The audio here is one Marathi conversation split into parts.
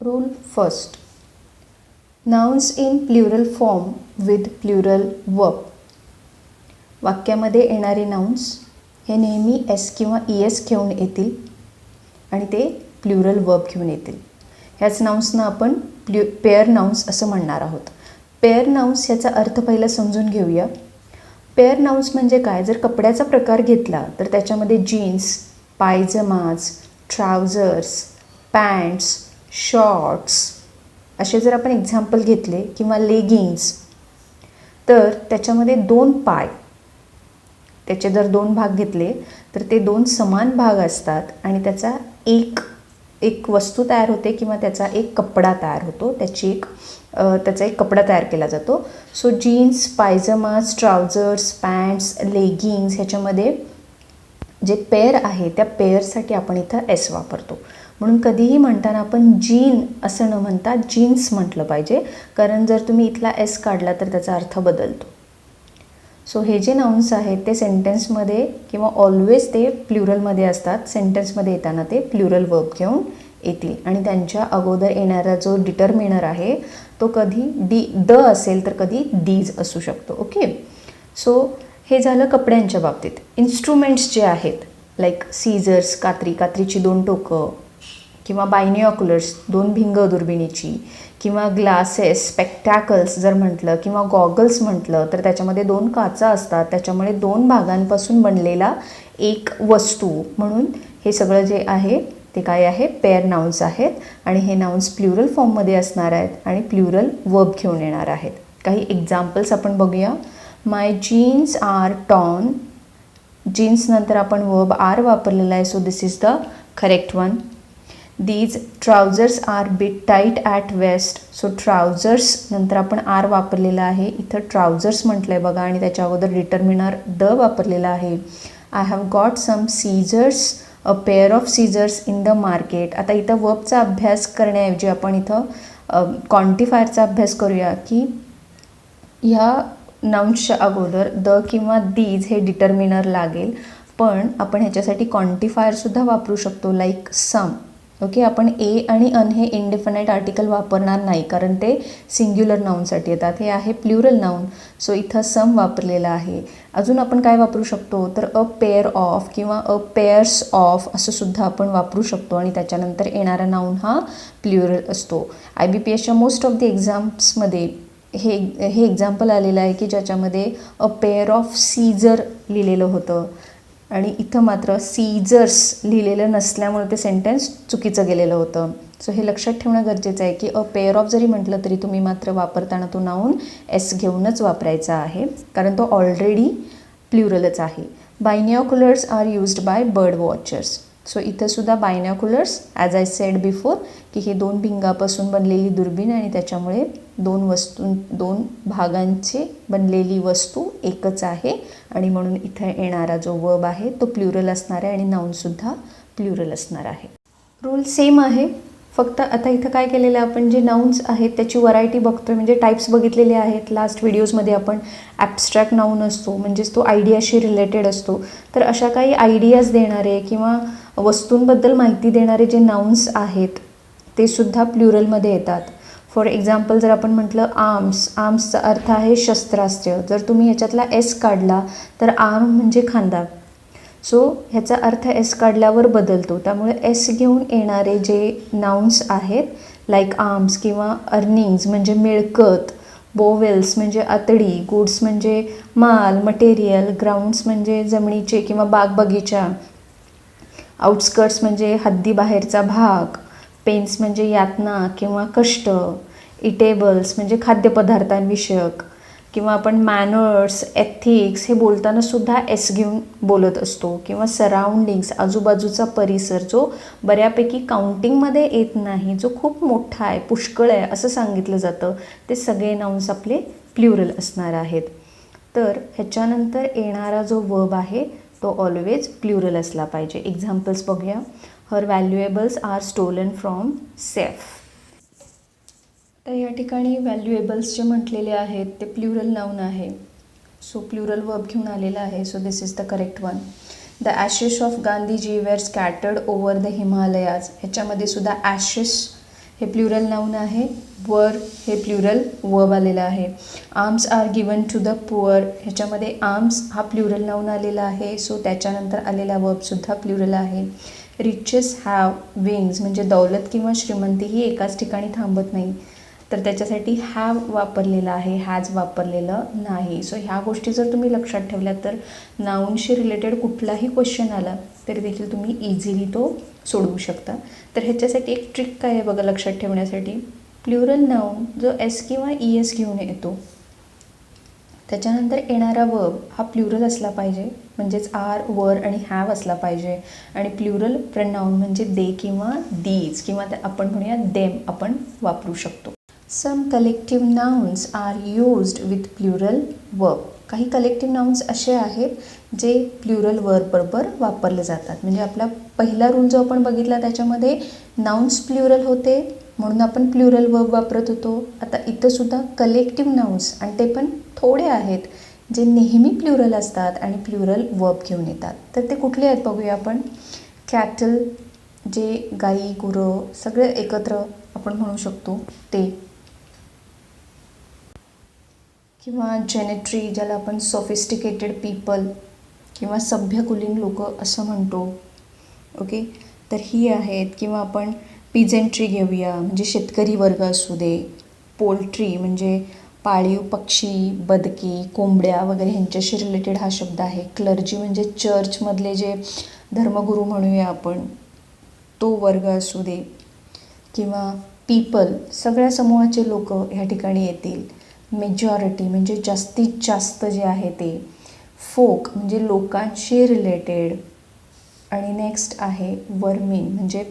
Rule first. Nouns in plural form with plural verb. वाक्यामध्ये येणारे नाउन्स हे नेहमी एस किंवा ES घेऊन येतील आणि ते प्लुरल वर्ब घेऊन येतील. ह्याच नाउन्सना आपण पेअर नाउन्स असं म्हणणार आहोत. पेअर नाउन्स ह्याचा अर्थ पहिला समजून घेऊया. पेअर नाउन्स म्हणजे काय? जर कपड्याचा प्रकार घेतला तर त्याच्यामध्ये jeans, pyjamas, trousers, pants, shorts असे जर आपण एक्झाम्पल घेतले किंवा लेगिन्स, तर त्याच्यामध्ये दोन पाय, त्याचे जर दोन भाग घेतले तर ते दोन समान भाग असतात आणि त्याचा एक वस्तू तयार होते किंवा त्याचा एक कपडा तयार होतो, त्याचा एक कपडा तयार केला जातो. So jeans, pyjamas, trousers, pants, leggings ह्याच्यामध्ये जे पेअर आहे त्या पेअरसाठी आपण इथं एस वापरतो. म्हणून कधीही म्हणताना आपण जीन असं न म्हणता जीन्स म्हटलं पाहिजे, कारण जर तुम्ही इथला एस काढला तर त्याचा अर्थ बदलतो. सो हे जे नाउन्स आहेत ते सेंटेन्समध्ये किंवा ऑलवेज ते प्लुरलमध्ये असतात. सेंटेन्समध्ये येताना ते प्लुरल वर्ब घेऊन येतील आणि त्यांच्या अगोदर येणारा जो डिटर्मिनर आहे तो कधी द असेल तर कधी दीज असू शकतो. ओके, सो हे झालं कपड्यांच्या बाबतीत. इन्स्ट्रुमेंट्स जे आहेत लाईक सीझर्स, कात्रीची दोन टोकं, किंवा बायनॉक्युलर्स दोन भिंग दुर्बिणीची, किंवा ग्लासेस, स्पेक्टॅकल्स जर म्हटलं किंवा गॉगल्स म्हटलं तर त्याच्यामध्ये दोन काचा असतात, त्याच्यामुळे दोन भागांपासून बनलेला एक वस्तू. म्हणून हे सगळं जे आहे ते काय आहे? पेअर नाउन्स आहेत आणि हे नाउन्स प्लुरल फॉर्ममध्ये असणार आहेत आणि प्लुरल वर्ब घेऊन येणार आहेत. काही एक्झाम्पल्स आपण बघूया. माय जीन्स आर टॉर्न. जीन्स नंतर आपण वर्ब आर वापरलेला आहे, so this is the correct one. These trousers are bit tight at waist. So trousers नंतर आपण आर वापरलेला आहे, इथं ट्राउझर्स म्हटलं आहे बघा आणि त्याच्या अगोदर डिटर्मिनर द वापरलेला आहे. I have got some scissors, a pair of scissors in the market. आता इथं वर्बचा अभ्यास करण्याऐवजी आपण इथं क्वांटिफायरचा अभ्यास करूया की ह्या नाउन्सच्या अगोदर द किंवा दीज हे डिटर्मिनर लागेल, पण आपण ह्याच्यासाठी क्वांटिफायरसुद्धा वापरू शकतो लाईक सम. ओके, आपण ए आणि अन हे इंडिफिनाईट आर्टिकल वापरणार नाही कारण ते सिंग्युलर नाउनसाठी येतात. हे आहे प्लुरल नाउन, सो इथं सम वापरलेलं आहे. अजून आपण काय वापरू शकतो तर अ पेअर ऑफ किंवा अ पेअर्स ऑफ असं सुद्धा आपण वापरू शकतो आणि त्याच्यानंतर येणारा नाउन हा प्लुरल असतो. IBPSच्या मोस्ट ऑफ द एक्झाम्समध्ये हे एक्झाम्पल आलेलं आहे की ज्याच्यामध्ये अ पेअर ऑफ सीझर लिहिलेलं होतं आणि इथं मात्र सीझर्स लिहिलेलं नसल्यामुळे ते सेंटेन्स चुकीचं गेलेलं होतं. सो हे लक्षात ठेवणं गरजेचं आहे की अ पेअर ऑफ जरी म्हटलं तरी तुम्ही मात्र वापरताना तो नाऊन एस घेऊनच वापरायचा आहे कारण तो ऑलरेडी प्लुरलच आहे. Binoculars are used by bird watchers. So इथंसुद्धा binoculars as I said before की ही दोन भिंगापासून बनलेली दुर्बीण आणि त्याच्यामुळे दोन भागांची बनलेली वस्तू एकच आहे आणि म्हणून इथं येणारा जो वर्ब आहे तो प्लुरल असणार आहे आणि नाऊनसुद्धा प्लुरल असणार आहे. रूल सेम आहे, फक्त आता इथं काय केलेलं आहे आपण जे नाउन्स आहेत त्याची व्हरायटी बघतोय, म्हणजे टाईप्स बघितलेले आहेत. लास्ट व्हिडिओजमध्ये आपण ॲब्स्ट्रॅक्ट नाउन असतो म्हणजेच तो आयडियाशी रिलेटेड असतो, तर अशा काही आयडियाज देणारे किंवा वस्तूंबद्दल माहिती देणारे जे नाउन्स आहेत ते सुद्धा प्लुरलमध्ये येतात. फॉर एक्झाम्पल जर आपण म्हटलं आर्म्सचा अर्थ आहे शस्त्रास्त्र. जर तुम्ही ह्याच्यातला एस काढला तर आर्म म्हणजे खांदा, सो ह्याचा अर्थ एस काढल्यावर बदलतो. त्यामुळे एस घेऊन येणारे जे नाउन्स आहेत लाईक आर्म्स किंवा अर्निंग्ज म्हणजे मिळकत, बोवेल्स म्हणजे आतडी, गुड्स म्हणजे माल मटेरियल, ग्राउंड्स म्हणजे जमिनीचे किंवा बाग बगीचा, आउटस्कर्ट्स म्हणजे हद्दीबाहेरचा भाग, पेन्स म्हणजे यातना किंवा कष्ट, इटेबल्स म्हणजे खाद्यपदार्थांविषयक, किंवा आपण मॅनर्स, एथिक्स हे बोलताना सुद्धा एस घेऊन बोलत असतो, किंवा सराउंडिंग्स आजूबाजूचा परिसर जो बऱ्यापैकी काउंटिंगमध्ये येत नाही, जो खूप मोठा आहे, पुष्कळ आहे असं सांगितलं जातं, ते सगळे नाउन्स आपले प्लुरल असणार आहेत. तर ह्याच्यानंतर येणारा जो वर्ब आहे तो ऑलवेज प्लुरल असला पाहिजे. एक्झाम्पल्स बघूया. Her valuables are stolen from safe. तर या ठिकाणी व्हॅल्युएबल्स जे म्हटलेले आहेत ते प्लुरल नाउन आहे, सो प्लुरल वर्ब घेऊन आलेला आहे, so this is the correct one. The ashes of Gandhiji were scattered over the Himalayas. ह्याच्यामध्ये सुद्धा ॲशेस हे प्लुरल नाऊन आहे. वर हे प्लुरल वर्ब आलेलं आहे. Arms are given to the poor, ह्याच्यामध्ये आर्म्स हा प्लुरल नाऊन आलेला आहे. सो त्याच्यानंतर आलेला वर्बसुद्धा प्लुरल आहे. रिचेस हॅव विंग्स, म्हणजे दौलत किंवा श्रीमंती ही एकाच ठिकाणी थांबत नाही, तर त्याच्यासाठी हॅव वापरलेला आहे, हॅज वापरलेलं नाही. सो ह्या गोष्टी जर तुम्ही लक्षात ठेवल्या तर नाऊनशी रिलेटेड कुठलाही क्वेश्चन आला तरी देखील तुम्ही इझिली तो सोडवू शकता. तर ह्याच्यासाठी एक ट्रिक काय आहे बघा लक्षात ठेवण्यासाठी. प्लुरल नाऊन जो एस किंवा ई एस घेऊन येतो त्याच्यानंतर येणारा वर्ब हा प्लुरल असला पाहिजे, म्हणजेच आर, वर आणि हॅव असला पाहिजे. आणि प्लुरल प्रनाऊन म्हणजे दे किंवा दीज किंवा आपण म्हणूया देम आपण वापरू शकतो. Some collective nouns are used with plural verb. काही कलेक्टिव्ह नाउन्स असे आहेत जे प्लुरल वर्ब बरोबर वापरले जातात. म्हणजे आपला पहिला रूल जो आपण बघितला त्याच्यामध्ये नाउन्स प्लुरल होते म्हणून आपण प्लुरल वर्ब वापरत होतो. आता इथंसुद्धा कलेक्टिव्ह नाउन्स आणि ते पण थोडे आहेत जे नेहमी प्लुरल असतात आणि प्लुरल वर्ब घेऊन येतात. तर ते कुठले आहेत बघूया आपण. कॅटल, जे गाई गुरं सगळे एकत्र आपण म्हणू शकतो ते, किंवा जेनेट्री ज्याला आपण सोफिस्टिकेटेड पीपल किंवा सभ्य कुलीन लोक असं म्हणतो. ओके, तर ही आहेत. किंवा आपण पिजेंट्री घेऊया म्हणजे शेतकरी वर्ग असू दे. पोल्ट्री म्हणजे पाळीव पक्षी, बदके, कोंबड्या वगैरे ह्यांच्याशी रिलेटेड हा शब्द आहे. क्लर्जी म्हणजे चर्चमधले जे धर्मगुरू म्हणूया आपण तो वर्ग असू दे. किंवा पीपल सगळ्या समूहाचे लोक ह्या ठिकाणी येतील. मेजॉरिटी म्हणजे जास्तीत जास्त जे आहे ते. फोक म्हणजे लोकांशी रिलेटेड. आणि नेक्स्ट आहे वर्मिन म्हणजे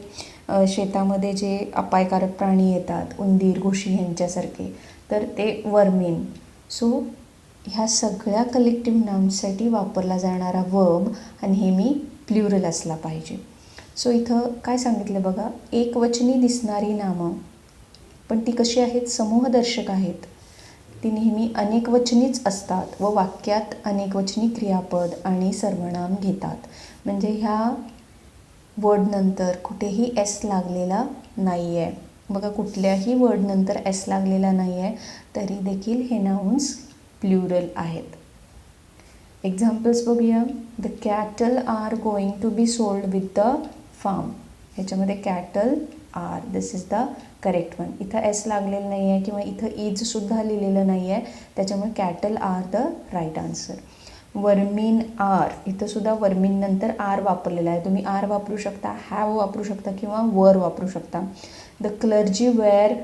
शेतामध्ये जे अपायकारक प्राणी येतात, उंदीर, घुशी ह्यांच्यासारखे, तर ते वर्मिन. सो ह्या सगळ्या कलेक्टिव्ह नाउन्ससाठी वापरला जाणारा वर्ब हा नेहमी प्लुरल असला पाहिजे. सो इथं काय सांगितलं बघा, एकवचनी दिसणारी नामं पण ती कशी आहेत, समूहदर्शक आहेत. ती नेहमी अनेकवचनीच असतात व वाक्यात अनेकवचनी क्रियापद आणि सर्वनाम घेतात. म्हणजे ह्या वर्डनंतर कुठेही एस लागलेला नाही आहे. बघा, कुठल्याही वर्डनंतर एस लागलेला नाही आहे तरी देखील हे नाउन्स प्लुरल आहेत. एक्झाम्पल्स बघूया. The cattle are going to be sold with the farm. ह्याच्यामध्ये cattle are, this is the correct one. इथं एस लागलेलं नाही आहे किंवा इथं इजसुद्धा लिहिलेलं नाही आहे, त्याच्यामुळे cattle are the right answer. Vermin are, इथंसुद्धा वर्मिन नंतर आर वापरलेला आहे. तुम्ही आर वापरू शकता, हॅव वापरू शकता किंवा वर वापरू शकता. The clergy were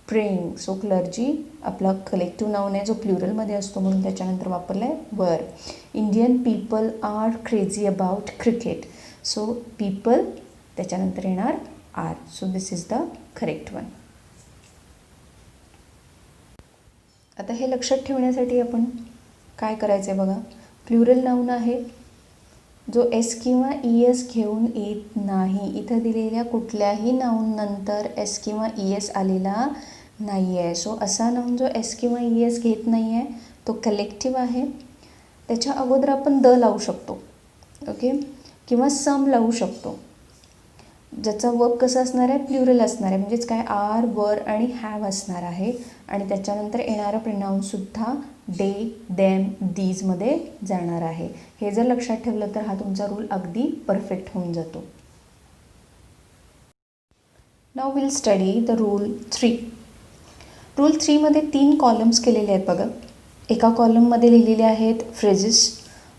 praying. So clergy आपला कलेक्टिव्ह नाऊन आहे जो प्लुरलमध्ये असतो म्हणून त्याच्यानंतर वापरला आहे were. Indian people are crazy about cricket. So people त्याच्यानंतर येणार are. So this is the correct one. आता हे लक्षात ठेवण्यासाठी आपण काय करायचं आहे बघा. प्लुरल नाऊन आहे जो एस किंवा ई एस घेऊन येत नाही. इथं दिलेल्या कुठल्याही नाऊन नंतर एस किंवा ई एस आलेला नाही आहे. सो असा नाऊन जो एस किंवा ई एस घेत नाही आहे तो कलेक्टिव्ह आहे. त्याच्या अगोदर आपण द लावू शकतो, ओके, किंवा सम लावू शकतो. ज्याचा वर्ब कसा असणार आहे, प्लुरल असणार आहे. म्हणजेच काय, आर, वर आणि हॅव असणार आहे. आणि त्याच्यानंतर येणारं प्रोनाऊनसुद्धा दे, देम, दीजमध्ये जाणार आहे. हे जर लक्षात ठेवलं तर हा तुमचा रूल अगदी परफेक्ट होऊन जातो. Now will study the rule 3. Rule 3 मध्ये 3 कॉलम्स केलेले आहेत बघा. एका कॉलममध्ये लिहिलेले आहेत फ्रेजेस,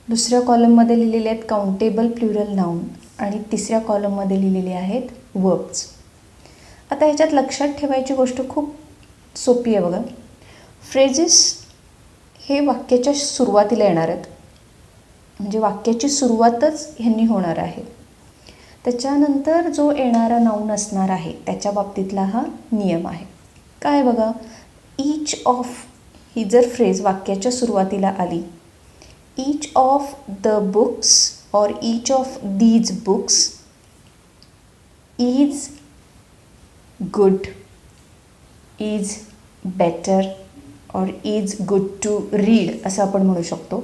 दुसऱ्या कॉलममध्ये लिहिलेले आहेत काउंटेबल प्लुरल नाऊन आणि तिसऱ्या कॉलममध्ये लिहिलेले आहेत वर्ब्स. आता ह्याच्यात लक्षात ठेवायची गोष्ट खूप सोपी आहे बघा. फ्रेजेस हे वाक्याच्या सुरुवातीला येणार आहेत, म्हणजे वाक्याची सुरुवातच ह्यांनी होणार आहे. त्याच्यानंतर जो येणारा नाऊन असणार आहे त्याच्या बाबतीतला हा नियम आहे. काय बघा, ईच ऑफ ही जर फ्रेज वाक्याच्या सुरुवातीला आली, ईच ऑफ द बुक्स और each of these books is good, is better और इज गुड टू रीड असं आपण म्हणू शकतो.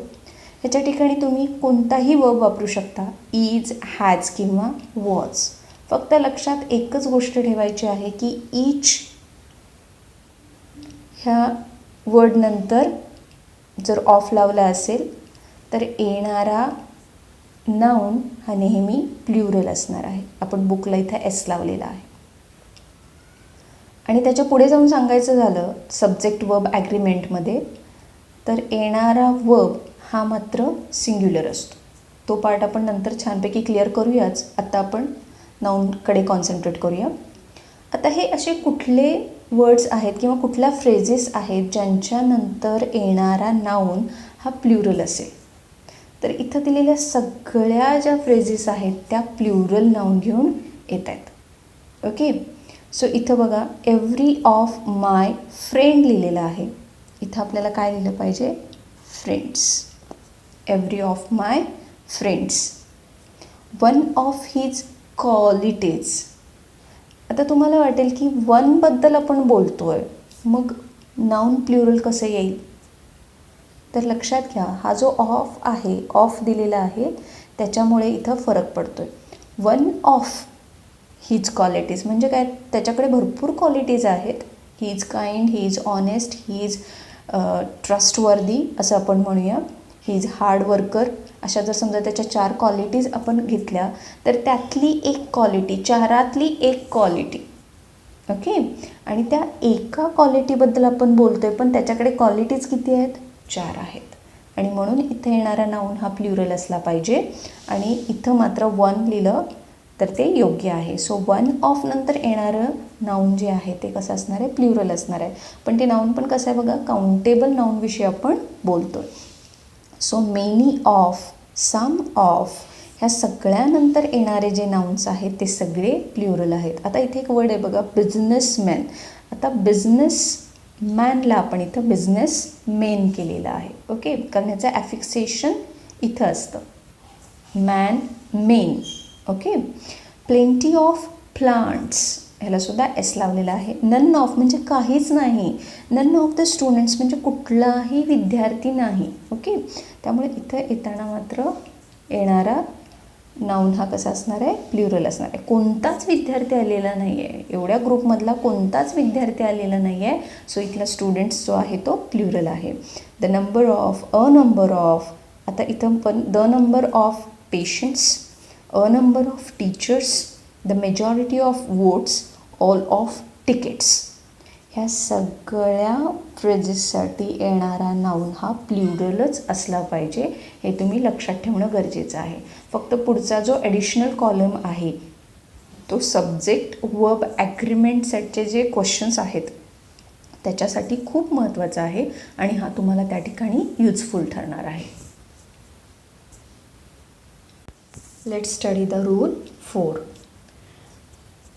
ह्याच्या ठिकाणी तुम्ही कोणताही वर्ब वापरू शकता, इज, हॅज किंवा वॉज. फक्त लक्षात एकच गोष्ट ठेवायची आहे की ईच ह्या वर्डनंतर जर ऑफ लावला असेल तर येणारा नाऊन हा नेहमी प्ल्युरल असणार आहे. आपण बुकला इथं एस लावलेला आहे. आणि त्याच्या पुढे जाऊन सांगायचं झालं सब्जेक्ट वर्ब ॲग्रीमेंटमध्ये, तर येणारा वर्ब हा मात्र सिंग्युलर असतो. तो पार्ट आपण नंतर छानपैकी क्लिअर करूयाच. आता आपण नाऊनकडे कॉन्सन्ट्रेट करूया. आता हे असे कुठले वर्ड्स आहेत किंवा कुठल्या फ्रेजेस आहेत ज्यांच्यानंतर येणारा नाऊन हा प्ल्युरल असेल? तर इथं दिलेल्या सगळ्या ज्या फ्रेजेस आहेत त्या प्ल्युरल नाऊन घेऊन येत आहेत. ओके, सो इथं बघा एव्हरी ऑफ माय फ्रेंड लिहिलेलं आहे. इथं आपल्याला काय लिहिलं पाहिजे? Friends. Every of my friends. One of his qualities. आता तुम्हाला वाटेल की वनबद्दल आपण बोलतो आहे, मग नाऊन प्ल्युरल कसं येईल? तर लक्षात घ्या, हा जो ऑफ आहे, ऑफ दिलेला आहे, त्याच्यामुळे इथं फरक पडतो आहे. वन ऑफ हीज क्वालिटीज म्हणजे काय? त्याच्याकडे भरपूर क्वालिटीज आहेत. He is kind, he is honest, he is trustworthy असं आपण म्हणूया. He is hard worker. अशा जर समजा त्याच्या 4 क्वालिटीज आपण घेतल्या तर त्यातली एक क्वालिटी, 4तली एक क्वालिटी. ओके, आणि त्या एका क्वालिटीबद्दल आपण बोलतो आहे, पण त्याच्याकडे क्वालिटीज किती आहेत? 4 आहेत. आणि म्हणून इथे येणारा नाऊन हा प्ल्युरल असला पाहिजे. आणि इथं मात्र वन लिहिलं तर ते योग्य आहे. सो वन ऑफ नंतर येणारं नाऊन जे आहे ते कसं असणार आहे? प्ल्युरल असणार आहे. पण ते नाऊन पण कसं आहे बघा, काउंटेबल नाऊनविषयी आपण बोलतो आहे. So many of, some of, ह्या सगळ्यानंतर येणारे जे नाउन्स आहेत ते सगळे प्ल्युरल आहेत. आता इथे एक वर्ड आहे बघा, बिझनेसमॅन. आता बिझनेसमॅनला आपण इथं बिझनेस मेन केलेलं आहे. ओके, कारण ह्याचं ॲफिक्सेशन इथं असतं, man men. Okay, plenty of plants, ह्यालासुद्धा एस लावलेला आहे. नन ऑफ म्हणजे काहीच नाही. नन ऑफ द स्टुडंट्स म्हणजे कुठलाही विद्यार्थी नाही. ओके, त्यामुळे इथं येताना मात्र येणारा नाऊन हा कसा असणार आहे? प्ल्युरल असणार आहे. कोणताच विद्यार्थी आलेला नाही आहे, एवढ्या ग्रुपमधला कोणताच विद्यार्थी आलेला नाही आहे. सो इथला स्टुडंट्स जो आहे तो प्ल्युरल आहे. The number of, a number of. आता इथं पण the number of patients, a number of teachers, the majority of votes, all of tickets. ह्या सगळ्या फ्रेजेससाठी येणारा नाऊन हा प्ल्युरलच असला पाहिजे. हे तुम्ही लक्षात ठेवणं गरजेचं आहे. फक्त पुढचा जो ॲडिशनल कॉलम आहे तो सब्जेक्ट वर्ब ॲग्रीमेंट सेटचे जे क्वेश्चन्स आहेत त्याच्यासाठी खूप महत्त्वाचा आहे आणि हा तुम्हाला त्या ठिकाणी युजफुल ठरणार आहे. Let's study the rule 4.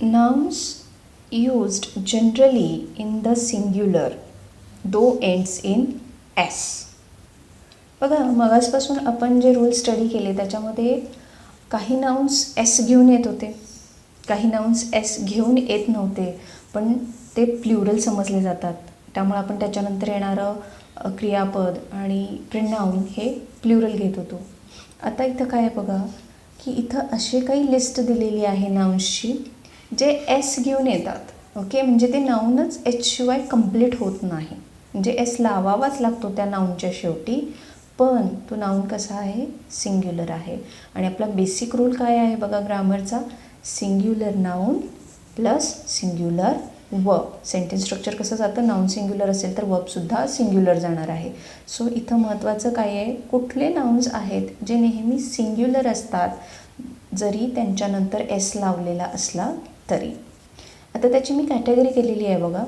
Nouns used generally in the singular though ends in s. बघा, मगासपासून आपण जे रूल स्टडी केले त्याच्यामध्ये काही नाउन्स एस घेऊन येत होते, काही नाउन्स एस घेऊन येत नव्हते, पण ते प्ल्युरल समजले जातात. त्यामुळे आपण त्याच्यानंतर येणारं क्रियापद आणि प्रोनाउन हे प्ल्युरल घेत होतो. आता इथं काय आहे बघा की इथं असे काही लिस्ट दिलेली आहे नाउन्सची जे एस घेऊन येतात. ओके, म्हणजे ते नाऊनच एच शिवाय कंप्लीट होत नाही. म्हणजे एस लावावाच लागतो त्या नाऊनच्या शेवटी, पण तो नाऊन कसा आहे? सिंग्युलर आहे. आणि आपला बेसिक रूल काय आहे बघा ग्रामरचा? Singular noun plus singular verb. Sentence structure कसं जातं? नाऊन सिंग्युलर असेल तर वर्बसुद्धा सिंग्युलर जाणार आहे. सो इथं महत्त्वाचं काय आहे? कुठले नाउन्स आहेत जे नेहमी सिंग्युलर असतात जरी त्यांच्यानंतर एस लावलेला असला तरी. आता त्याची मी कॅटेगरी केलेली आहे बघा.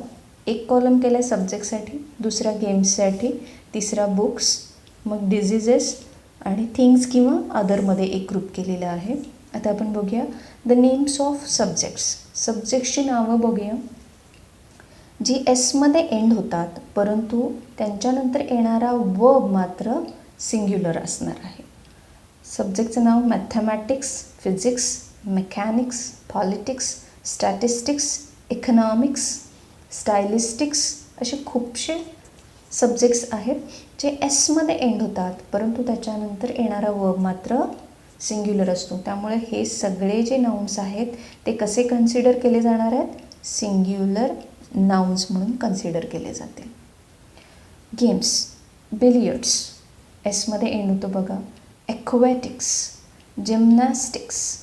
एक कॉलम केला आहे सब्जेक्टसाठी, दुसरा गेम्ससाठी, तिसरा बुक्स, मग डिझिजेस आणि थिंग्स किंवा अदरमध्ये एक ग्रुप केलेला आहे. आता आपण बघूया द नेम्स ऑफ सब्जेक्ट्स. सब्जेक्ट्सची नावं बघूया जी एसमध्ये एंड होतात, परंतु त्यांच्यानंतर येणारा वर्ब मात्र सिंग्युलर असणार आहे. सब्जेक्टचं नाव mathematics, physics, mechanics, politics, statistics, economics, stylistics असे खूपसे सब्जेक्ट्स आहेत जे एसमध्ये एंड होतात, परंतु त्याच्यानंतर येणारा वर्ब मात्र सिंग्युलर असतो. त्यामुळे हे सगळे जे नाउन्स आहेत ते कसे कन्सिडर केले जाणार आहेत? सिंग्युलर नाउन्स म्हणून कन्सिडर केले जातील. गेम्स, बिलियर्ड्स, एसमध्ये एंड होतो बघा. ॲक्रोबॅटिक्स, जिम्नॅस्टिक्स,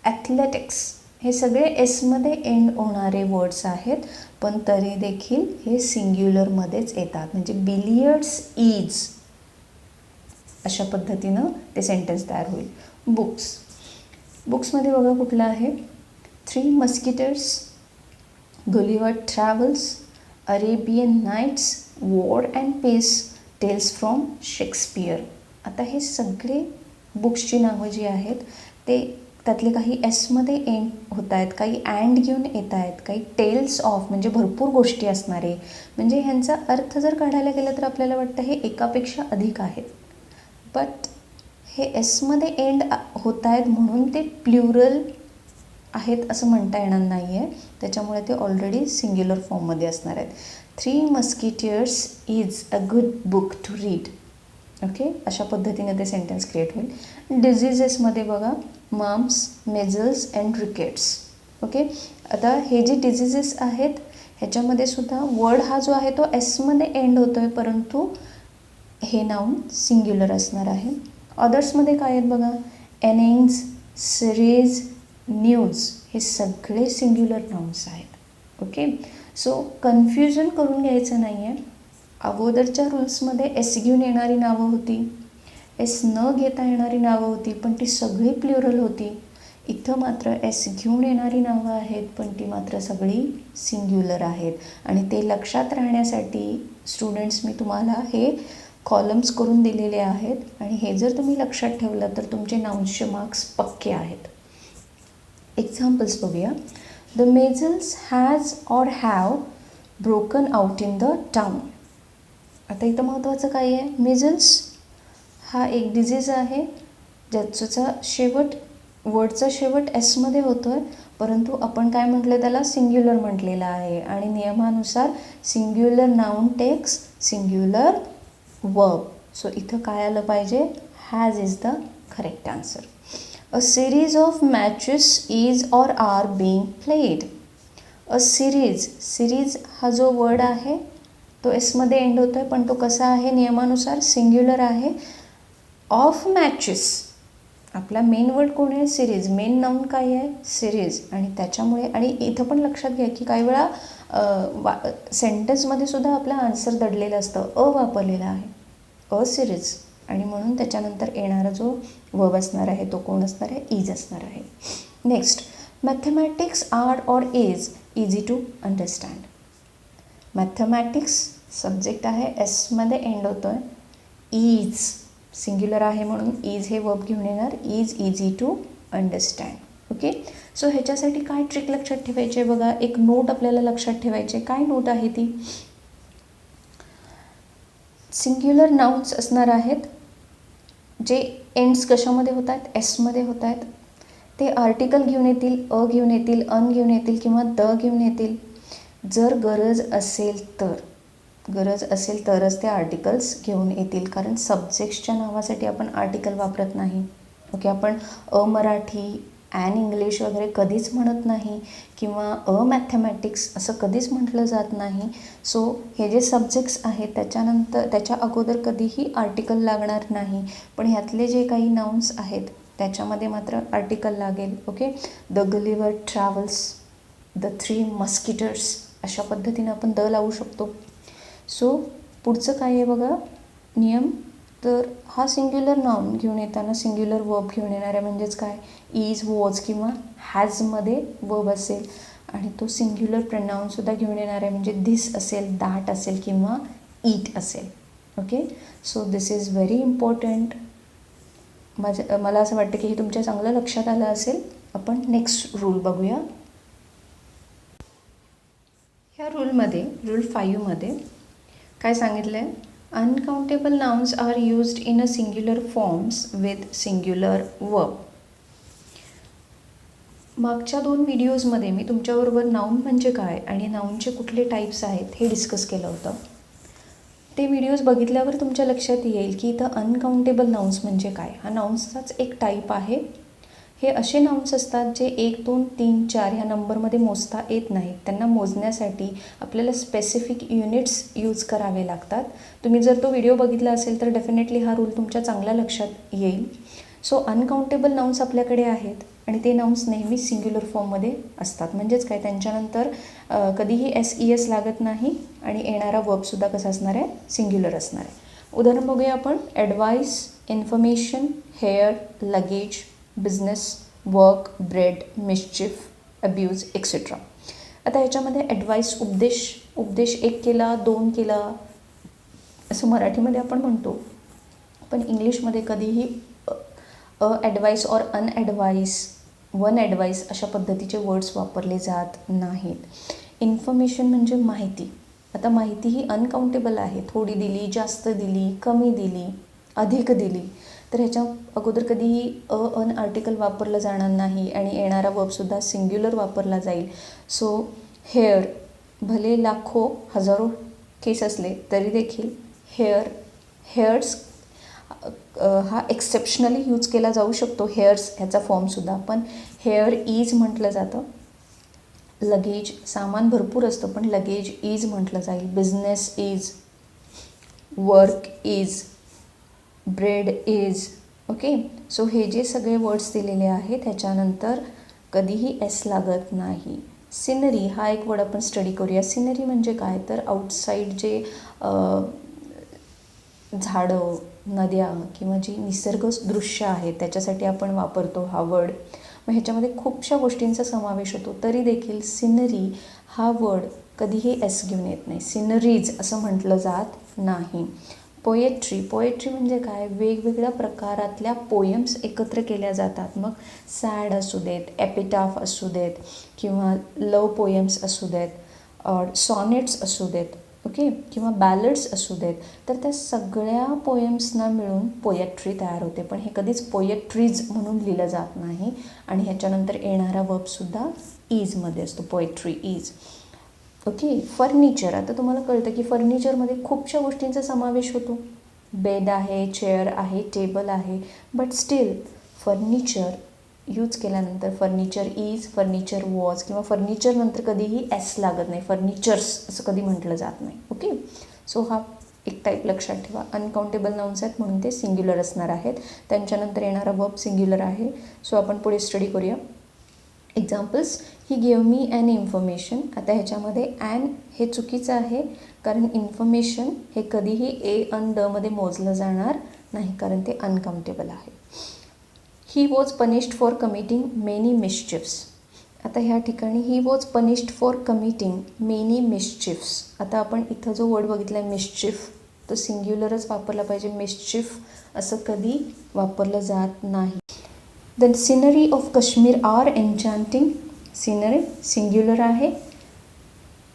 ॲथलेटिक्स, हे सगळे एसमध्ये एंड होणारे वर्ड्स आहेत, पण तरी देखील हे सिंग्युलरमध्येच येतात. म्हणजे बिलियर्ड्स इज, अशा पद्धतीनं ते सेंटेन्स तयार होईल. बुक्स, बुक्समध्ये बघा कुठलं आहे? 3 musketeers, Gulliver travels, Arabian nights, war and peace, tales from Shakespeare. आता हे सगळे बुक्सची नावं जी आहेत ते त्यातले काही एसमध्ये एंड होत आहेत, काही अँड घेऊन येत आहेत, काही टेल्स ऑफ म्हणजे भरपूर गोष्टी असणारे. म्हणजे ह्यांचा अर्थ जर काढायला गेलं तर आपल्याला वाटतं हे एकापेक्षा अधिक आहेत, बट हे एसमध्ये एंड होत आहेत म्हणून ते प्ल्युरल आहेत असं म्हणता येणार नाही आहे. त्याच्यामुळे ते ऑलरेडी सिंग्युलर फॉर्ममध्ये असणार आहेत. 3 musketeers is a good book to read. Okay, अशा पद्धतीने ते सेंटेन्स क्रिएट होईल. डिझिजेसमध्ये बघा, mumps, measles and rickets. Okay, आता हे जे डिझिजेस आहेत ह्याच्यामध्ये सुद्धा वर्ड हा जो आहे तो एसमध्ये एंड होतो आहे, परंतु हे नाउन सिंग्युलर असणार आहे. अदर्समध्ये काय आहेत बघा, एनिंग्स, सिरीज, न्यूज, हे सगळे सिंग्युलर नाउन्स आहेत. ओके, सो कन्फ्युजन करून घ्यायचं नाही आहे. अगोदरच्या रूल्समध्ये एस घेऊन येणारी नावं होती, एस न घेता येणारी नावं होती, पण ती सगळी प्ल्युरल होती. इथं मात्र एस घेऊन येणारी नावं आहेत, पण ती मात्र सगळी सिंग्युलर आहेत. आणि ते लक्षात राहण्यासाठी स्टुडंट्स मी तुम्हाला हे कॉलम्स करून दिलेले आहेत, आणि हे जर तुम्ही लक्षात ठेवलं तर तुमचे नाउन्सचे मार्क्स पक्के आहेत. एक्झाम्पल्स बघूया. The measles has or have broken out in the town. आता इथं महत्त्वाचं काय आहे? मेझल्स हा एक डिझीज आहे ज्याचा शेवट, वर्डचा शेवट एसमध्ये होतो आहे, परंतु आपण काय म्हटलं त्याला? सिंग्युलर म्हटलेलं आहे. आणि नियमानुसार singular noun takes singular verb. So इथं काय आलं पाहिजे? Has is the correct answer. A series of matches is or are being played. A series, series हा जो वर्ड आहे तो एसमध्ये एंड होतो आहे, पण तो कसा आहे? नियमानुसार सिंग्युलर आहे. ऑफ मॅचेस, आपला मेन वर्ड कोण आहे? सिरीज. मेन नाउन काय आहे? सिरीज. आणि त्याच्यामुळे, आणि इथं पण लक्षात घ्या की काही वेळा सेंटेन्समध्ये सुद्धा आपला आन्सर दडलेलं असतं, अ वापरलेला आहे, अ सिरीज, आणि म्हणून त्याच्यानंतर येणारा जो वर्ब असणार आहे तो कोण असणार आहे? इज असणार आहे. Next, mathematics are or is easy to understand. Mathematics subject आहे, एसमध्ये एंड होतो आहे. इज सिंग्युलर आहे म्हणून इज हे वर्ब घेऊन येणार. Is easy to understand. Okay, so ह्याच्यासाठी काय ट्रिक लक्षात ठेवायची आहे बघा. एक नोट आपल्याला लक्षात ठेवायची. काय नोट आहे ती? सिंग्युलर नाउन्स असणार आहेत जे एंड्स कशामध्ये होत आहेत? एसमध्ये होत आहेत. ते आर्टिकल घेऊन येतील, अ घेऊन येतील, अन घेऊन येतील किंवा द घेऊन येतील. जर गरज असेल तर, गरज असेल तरच ते आर्टिकल्स घेऊन येतील, कारण सब्जेक्ट्सच्या नावासाठी आपण आर्टिकल वापरत नाही. ओके, आपण अ मराठी, ॲन इंग्लिश वगैरे कधीच म्हणत नाही, किंवा अ मॅथमॅटिक्स असं कधीच म्हटलं जात नाही. सो हे जे सब्जेक्ट्स आहेत त्याच्यानंतर, त्याच्या अगोदर कधीही आर्टिकल लागणार नाही, पण ह्यातले जे काही नाउन्स आहेत त्याच्यामध्ये मात्र आर्टिकल लागेल. Okay, the Gulliver travels, the 3 musketeers, अशा पद्धतीने आपण द लावू शकतो. सो पुढचं काय आहे बघा नियम. तर हा सिंग्युलर नाउन घेऊन येताना सिंग्युलर वर्ब घेऊन येणार आहे. म्हणजेच काय? इज, वॉज किंवा हॅजमध्ये वर्ब असेल, आणि तो सिंग्युलर प्रनाऊनसुद्धा घेऊन येणार आहे. म्हणजे धिस असेल, दॅट असेल किंवा ईट असेल. Okay, so this is very important. मला असं वाटतं की हे तुमच्या चांगलं लक्षात आलं असेल. आपण नेक्स्ट रूल बघूया. ह्या रूलमध्ये, रूल 5मध्ये काय सांगितलं आहे? Uncountable nouns are used in a singular forms with singular verb. मागच्या 2 व्हिडिओजमध्ये मी तुमच्याबरोबर नाउन म्हणजे काय आणि नाउनचे कुठले टाईप्स आहेत हे डिस्कस केलं होतं. ते व्हिडिओज बघितल्यावर तुमच्या लक्षात येईल की इथं अनकाउंटेबल नाउन्स म्हणजे काय. हा नाउन्सचाच एक टाईप आहे. हे असे नाउन्स असतात जे 1 2 3 4 ह्या नंबरमध्ये मोजता येत नाहीत. त्यांना मोजण्यासाठी आपल्याला स्पेसिफिक युनिट्स यूज करावे लागतात. तुम्ही जर तो व्हिडिओ बघितला असेल तर डेफिनेटली हा रूल तुमच्या चांगल्या लक्षात येईल. सो अनकाउंटेबल नाउन्स आपल्याकडे आहेत आणि ते नाउन्स नेहमी सिंग्युलर फॉर्ममध्ये असतात. म्हणजेच काय, त्यांच्यानंतर कधीही SES लागत नाही आणि येणारा वर्बसुद्धा कसा असणार आहे, सिंग्युलर असणार आहे. उदाहरण बघूया आपण. Advice, information, hair, luggage, business, work, bread, mischief, abuse etcetera. आता ह्याच्यामध्ये ॲडवाईस उपदेश 1 केला 2 केला असं मराठीमध्ये आपण म्हणतो, पण इंग्लिशमध्ये कधीही ॲडवाईस ऑर अनॲडवाईस, वन ॲडवाईस अशा पद्धतीचे वर्ड्स वापरले जात नाहीत. इन्फॉर्मेशन म्हणजे माहिती. आता माहिती ही अनकाउंटेबल आहे. थोडी दिली, जास्त दिली, कमी दिली, अधिक दिली, तर ह्याच्या अगोदर कधीही अन आर्टिकल वापरलं जाणार नाही आणि येणारा वर्बसुद्धा सिंग्युलर वापरला जाईल. सो हेअर, भले लाखो हजारो केस असले तरी देखील हेअर्स हा एक्सेप्शनली यूज केला जाऊ शकतो. हेअर्स ह्याचा फॉर्मसुद्धा, पण हेअर इज म्हटलं जातं. लगेज, सामान भरपूर असतं पण लगेज इज म्हटलं जाईल. Business is, work is, bread is. Okay. So हे जे सगळे वर्ड्स दिलेले आहेत त्याच्यानंतर कधीही S लागत नाही. सिनरी हा एक वर्ड आपण स्टडी करूया. सिनरी म्हणजे काय, तर आउटसाईड जे झाडं, नद्या किंवा जी निसर्ग दृश्य आहे त्याच्यासाठी आपण वापरतो हा वर्ड. मग ह्याच्यामध्ये खूपशा गोष्टींचा समावेश होतो. तरी देखील सिनरी हा वर्ड कधीही S घेऊन येत नाही. सिनरीज असं म्हटलं जात नाही. पोएट्री म्हणजे काय, वेगवेगळ्या प्रकारातल्या पोयम्स एकत्र केल्या जातात. मग सॅड असू देत, एपिटाफ असू देत किंवा लव पोयम्स असू देत, सॉनेट्स असू देत, ओके, किंवा बॅलड्स असू देत, तर त्या सगळ्या पोयम्सना मिळून पोएट्री तयार होते. पण हे कधीच पोएट्रीज म्हणून लिहिलं जात नाही आणि ह्याच्यानंतर येणारा वर्बसुद्धा इजमध्ये असतो. Poetry is. ओके. फर्निचर, आता तुम्हाला कळतं की फर्निचरमध्ये खूपशा गोष्टींचा समावेश होतो. बेड आहे, चेअर आहे, टेबल आहे, बट स्टील फर्निचर यूज केल्यानंतर फर्निचर इज, फर्निचर वॉज किंवा फर्निचर नंतर कधीही S लागत नाही. फर्निचर्स असं कधी म्हटलं जात नाही. ओके. सो हा एक टाईप लक्षात ठेवा. अनकाउंटेबल नाउन्स आहेत म्हणून ते सिंग्युलर असणार आहेत. त्यांच्यानंतर येणारा वर्ब सिंग्युलर आहे. सो आपण पुढे स्टडी करूया. Examples. He gave me an information. आता ह्याच्यामध्ये ॲन हे चुकीचं आहे कारण इन्फॉर्मेशन हे कधीही A अन ड मध्ये मोजलं जाणार नाही कारण ते अनकाउंटेबल आहे. He was punished for committing many mischiefs. आता ह्या ठिकाणी he was punished for committing many mischiefs. आता आपण इथं जो वर्ड बघितला आहे मिस्चिफ, तो सिंग्युलरच वापरला पाहिजे. मिस्चिफ असं कधी वापरलं जात नाही. The scenery of Kashmir are enchanting. Scenery singular आहे.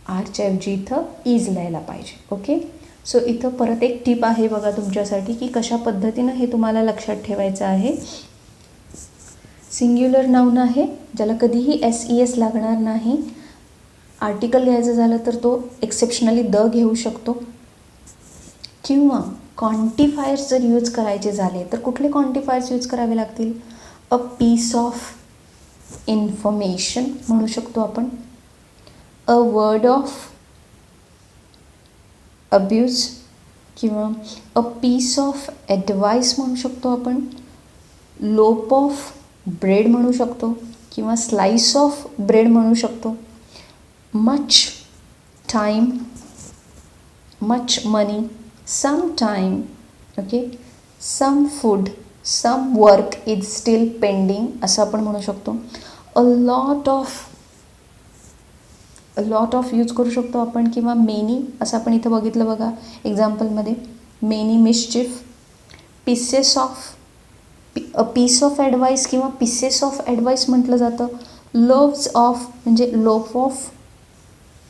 आरच्या ऐवजी इथं इज लिहायला पाहिजे. ओके. सो इथं परत एक टिप आहे बघा तुमच्यासाठी की कशा पद्धतीनं हे तुम्हाला लक्षात ठेवायचं आहे. सिंग्युलर नाउन आहे ज्याला कधीही SES लागणार नाही. आर्टिकल घ्यायचं झालं तर तो एक्सेप्शनली द घेऊ शकतो किंवा क्वांटिफायर्स जर यूज करायचे झाले तर कुठले क्वांटिफायर्स यूज करावे लागतील. अ पीस ऑफ इन्फॉर्मेशन म्हणू शकतो आपण. अ वर्ड ऑफ अब्यूज किंवा अ पीस ऑफ ॲडवाईस म्हणू शकतो आपण. लोप ऑफ ब्रेड म्हणू शकतो किंवा स्लाइस ऑफ ब्रेड म्हणू शकतो. Much time, much money, some time, okay, some food, some work is still pending असं आपण म्हणू शकतो. अ लॉट ऑफ यूज करू शकतो आपण किंवा मेनी असं आपण इथं बघितलं बघा एक्झाम्पलमध्ये. Many mischief, pieces of, a piece of advice किंवा पीसेस ऑफ ॲडवाईस म्हटलं जातं. लोव्ज ऑफ म्हणजे लोफ ऑफ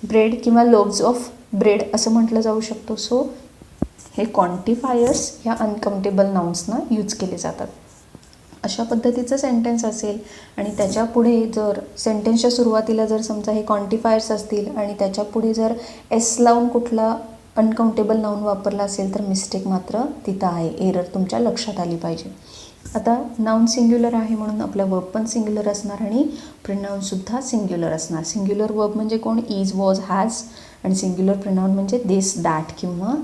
ब्रेड किंवा लोव्ज ऑफ ब्रेड असं म्हटलं जाऊ शकतो. सो हे क्वांटिफायर्स ह्या अनकाउंटेबल नाउन्सना यूज केले जातात. अशा पद्धतीचं सेंटेन्स असेल आणि त्याच्या पुढे जर सेंटेन्सच्या सुरुवातीला जर समजा हे क्वांटिफायर्स असतील आणि त्याच्या पुढे जर S लावून कुठला अनकाउंटेबल नाऊन वापरला असेल तर मिस्टेक मात्र तिथं आहे, एरर तुमच्या लक्षात आली पाहिजे. आता नाऊन सिंग्युलर आहे म्हणून आपला वर्ब पण सिंग्युलर असणार आणि प्रोनाऊनसुद्धा सिंग्युलर असणार. सिंग्युलर वर्ब म्हणजे कोण? Is, was, has. आणि सिंग्युलर प्रोनाऊन म्हणजे दिस, दॅट किंवा